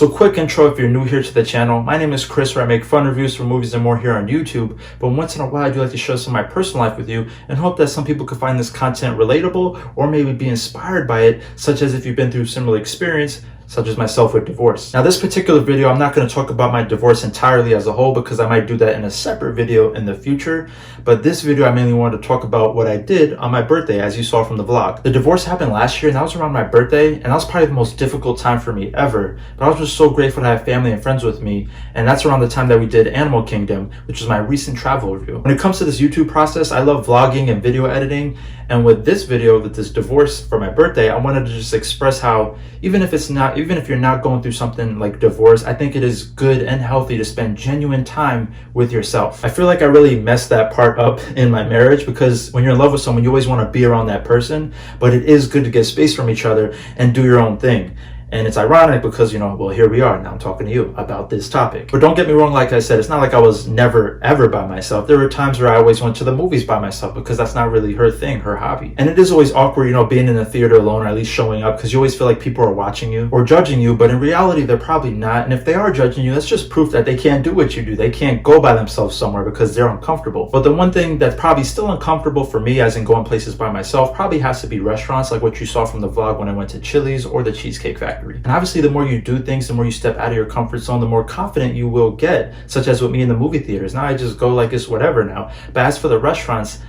So quick intro if you're new here to the channel. My name is Chris, where I make fun reviews for movies and more here on YouTube. But once in a while I do like to share some of my personal life with you and hope that some people can find this content relatable or maybe be inspired by it, such as if you've been through similar experience, such as myself with divorce. Now this particular video, I'm not going to talk about my divorce entirely as a whole because I might do that in a separate video in the future. But this video, I mainly wanted to talk about what I did on my birthday, as you saw from the vlog. The divorce happened last year and that was around my birthday, and that was probably the most difficult time for me ever. But I was just so grateful to have family and friends with me, and that's around the time that we did Animal Kingdom, which was my recent travel review. When it comes to this YouTube process, I love vlogging and video editing, and with this video, with this divorce for my birthday, I wanted to just express how even if you're not going through something like divorce, I think it is good and healthy to spend genuine time with yourself. I feel like I really messed that part up in my marriage, because when you're in love with someone, you always want to be around that person, but it is good to get space from each other and do your own thing. And it's ironic because, well, here we are. Now I'm talking to you about this topic. But don't get me wrong, like I said, it's not like I was never, ever by myself. There were times where I always went to the movies by myself because that's not really her thing, her hobby. And it is always awkward, being in the theater alone, or at least showing up, because you always feel like people are watching you or judging you. But in reality, they're probably not. And if they are judging you, that's just proof that they can't do what you do. They can't go by themselves somewhere because they're uncomfortable. But the one thing that's probably still uncomfortable for me, as in going places by myself, probably has to be restaurants, like what you saw from the vlog when I went to Chili's or the Cheesecake Factory. And obviously, the more you do things, the more you step out of your comfort zone, the more confident you will get, such as with me in the movie theaters. Now I just go like it's whatever now. But as for the restaurants,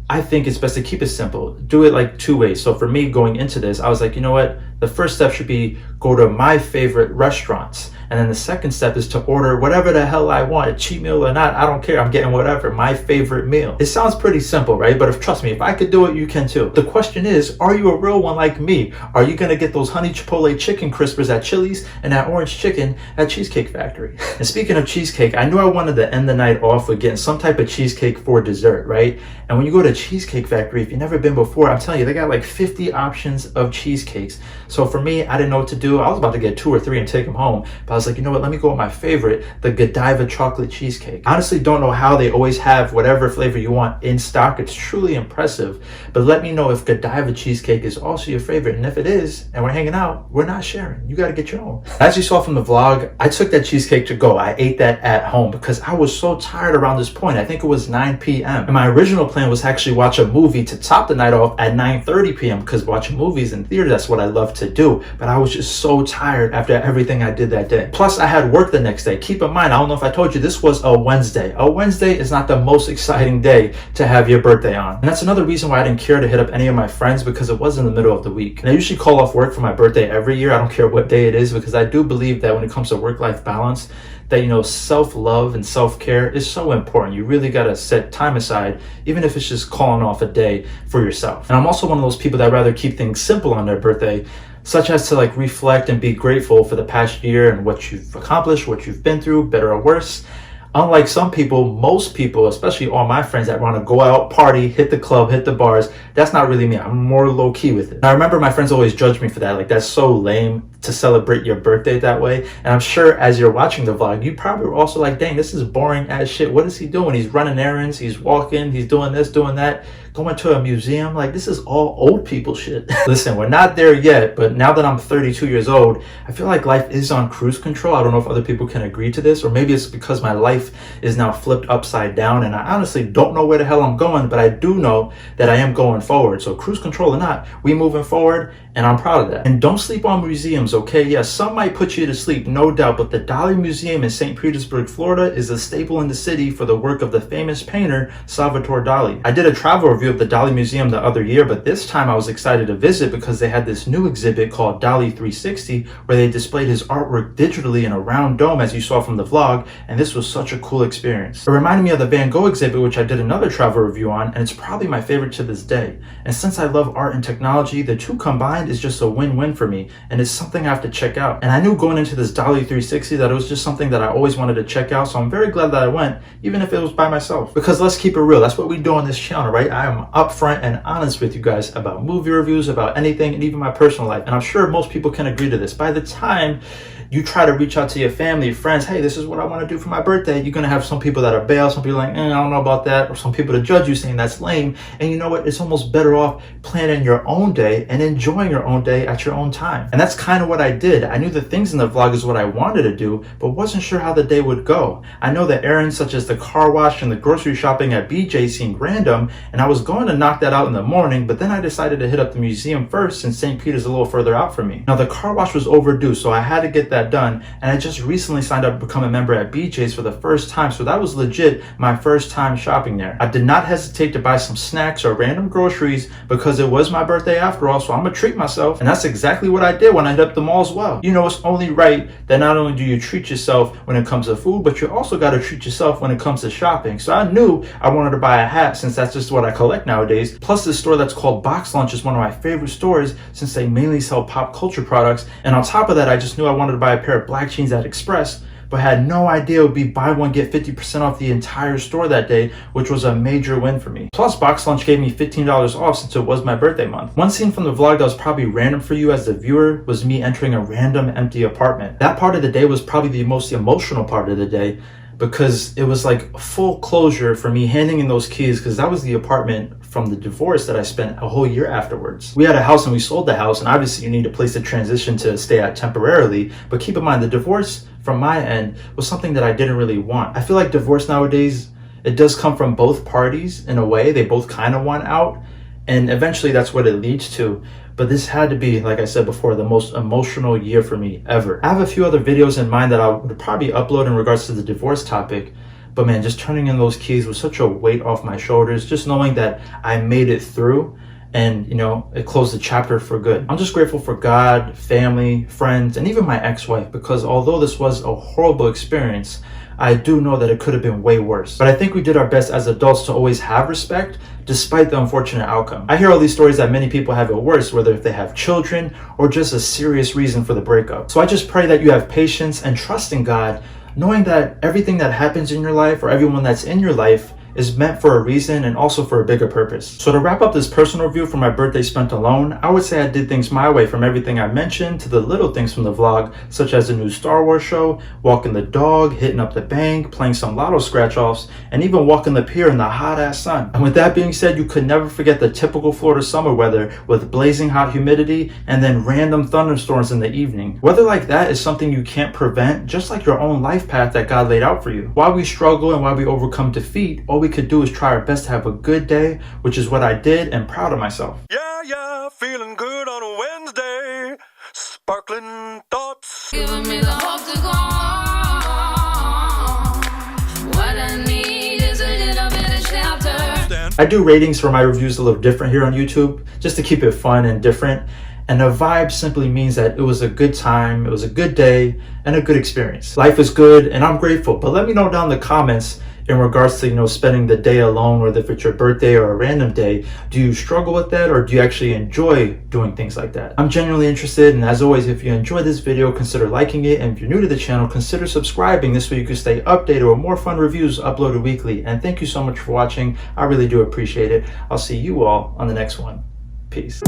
I think it's best to keep it simple. Do it like two ways. So for me, going into this, I was like, you know what? The first step should be go to my favorite restaurants. And then the second step is to order whatever the hell I want, a cheat meal or not. I don't care. I'm getting whatever, my favorite meal. It sounds pretty simple, right? But trust me, if I could do it, you can too. The question is, are you a real one like me? Are you going to get those honey chipotle chicken crispers at Chili's and that orange chicken at Cheesecake Factory? And speaking of cheesecake, I knew I wanted to end the night off with getting some type of cheesecake for dessert, right? And when you go to Cheesecake Factory, if you've never been before, I'm telling you, they got like 50 options of cheesecakes. So for me, I didn't know what to do. I was about to get 2 or 3 and take them home. But I was like, you know what? Let me go with my favorite, the Godiva chocolate cheesecake. Honestly, don't know how they always have whatever flavor you want in stock. It's truly impressive. But let me know if Godiva cheesecake is also your favorite. And if it is, and we're hanging out, we're not sharing. You got to get your own. As you saw from the vlog, I took that cheesecake to go. I ate that at home because I was so tired around this point. I think it was 9 p.m. And my original plan was to actually watch a movie to top the night off at 9:30 p.m. because watching movies in theater, that's what I love to do. But I was just so tired after everything I did that day. Plus, I had work the next day. Keep in mind, I don't know if I told you, this was a Wednesday. A Wednesday is not the most exciting day to have your birthday on. And that's another reason why I didn't care to hit up any of my friends, because it was in the middle of the week. And I usually call off work for my birthday every year. I don't care what day it is, because I do believe that when it comes to work-life balance, that self-love and self-care is so important. You really got to set time aside, even if it's just calling off a day for yourself. And I'm also one of those people that rather keep things simple on their birthday, such as to reflect and be grateful for the past year and what you've accomplished, what you've been through, better or worse. Unlike some people, most people, especially all my friends that want to go out, party, hit the club, hit the bars, that's not really me. I'm more low key with it. And I remember my friends always judge me for that. Like, that's so lame to celebrate your birthday that way. And I'm sure as you're watching the vlog, you probably were also like, dang, this is boring as shit. What is he doing? He's running errands, he's walking, he's doing this, doing that, going to a museum. Like, this is all old people shit. Listen, we're not there yet, but now that I'm 32 years old, I feel like life is on cruise control. I don't know if other people can agree to this, or maybe it's because my life is now flipped upside down and I honestly don't know where the hell I'm going, but I do know that I am going forward. So cruise control or not, we moving forward, and I'm proud of that. And don't sleep on museums, okay? Yes, some might put you to sleep, no doubt, but the Dali Museum in St. Petersburg, Florida is a staple in the city for the work of the famous painter Salvatore Dali. I did a travel review of the Dali Museum the other year, but this time I was excited to visit because they had this new exhibit called Dali 360, where they displayed his artwork digitally in a round dome, as you saw from the vlog, and this was such a cool experience. It reminded me of the Van Gogh exhibit, which I did another travel review on, and it's probably my favorite to this day. And since I love art and technology, the two combined is just a win-win for me, and it's something I have to check out. And I knew going into this Dali 360 that it was just something that I always wanted to check out, so I'm very glad that I went, even if it was by myself. Because let's keep it real, that's what we do on this channel, right? I am upfront and honest with you guys about movie reviews, about anything, and even my personal life. And I'm sure most people can agree to this. By the time you try to reach out to your family, your friends, hey, this is what I want to do for my birthday, you're going to have some people that are bail, some people like, I don't know about that, or some people to judge you saying that's lame. And you know what? It's almost better off planning your own day and enjoying your own day at your own time. And that's kind of what I did. I knew the things in the vlog is what I wanted to do, but wasn't sure how the day would go. I know that errands such as the car wash and the grocery shopping at BJ seemed random, and I was going to knock that out in the morning, but then I decided to hit up the museum first since St. Peter's a little further out from me. Now the car wash was overdue, so I had to get that done, and I just recently signed up to become a member at BJ's for the first time, so that was legit my first time shopping there. I did not hesitate to buy some snacks or random groceries because it was my birthday after all, so I'm gonna treat myself, and that's exactly what I did when I hit up the mall as well. You know, it's only right that not only do you treat yourself when it comes to food, but you also got to treat yourself when it comes to shopping. So I knew I wanted to buy a hat since that's just what I collect nowadays. Plus this store that's called Box Lunch is one of my favorite stores since they mainly sell pop culture products. And on top of that, I just knew I wanted to buy a pair of black jeans at Express, but had no idea it would be buy one get 50% off the entire store that day, which was a major win for me. Plus Box Lunch gave me $15 off since it was my birthday month. One scene from the vlog that was probably random for you as the viewer was me entering a random empty apartment. That part of the day was probably the most emotional part of the day, because it was like full closure for me handing in those keys, because that was the apartment from the divorce that I spent a whole year afterwards. We had a house and we sold the house, and obviously you need a place to transition to stay at temporarily, but keep in mind the divorce from my end was something that I didn't really want. I feel like divorce nowadays, it does come from both parties in a way. They both kind of want out, and eventually that's what it leads to. But this had to be, like I said before, the most emotional year for me ever. I have a few other videos in mind that I would probably upload in regards to the divorce topic, but man, just turning in those keys was such a weight off my shoulders, just knowing that I made it through and, you know, it closed the chapter for good. I'm just grateful for God, family, friends, and even my ex-wife, because although this was a horrible experience, I do know that it could have been way worse. But I think we did our best as adults to always have respect, despite the unfortunate outcome. I hear all these stories that many people have it worse, whether if they have children or just a serious reason for the breakup. So I just pray that you have patience and trust in God, knowing that everything that happens in your life or everyone that's in your life is meant for a reason and also for a bigger purpose. So to wrap up this personal review for my birthday spent alone, I would say I did things my way, from everything I mentioned to the little things from the vlog, such as the new Star Wars show, walking the dog, hitting up the bank, playing some lotto scratch-offs, and even walking the pier in the hot-ass sun. And with that being said, you could never forget the typical Florida summer weather with blazing hot humidity and then random thunderstorms in the evening. Weather like that is something you can't prevent, just like your own life path that God laid out for you. While we struggle and while we overcome defeat, all we could do is try our best to have a good day, which is what I did, and proud of myself. Yeah, feeling good on a Wednesday. Sparkling thoughts. Giving me the hope to go on. What I need is a little bit of shelter. I do ratings for my reviews a little different here on YouTube, just to keep it fun and different. And a vibe simply means that it was a good time, it was a good day, and a good experience. Life is good, and I'm grateful. But let me know down in the comments in regards to, you know, spending the day alone, whether if it's your birthday or a random day. Do you struggle with that, or do you actually enjoy doing things like that? I'm genuinely interested, and as always, if you enjoyed this video, consider liking it, and if you're new to the channel, consider subscribing. This way you can stay updated with more fun reviews uploaded weekly. And thank you so much for watching. I really do appreciate it. I'll see you all on the next one. Peace.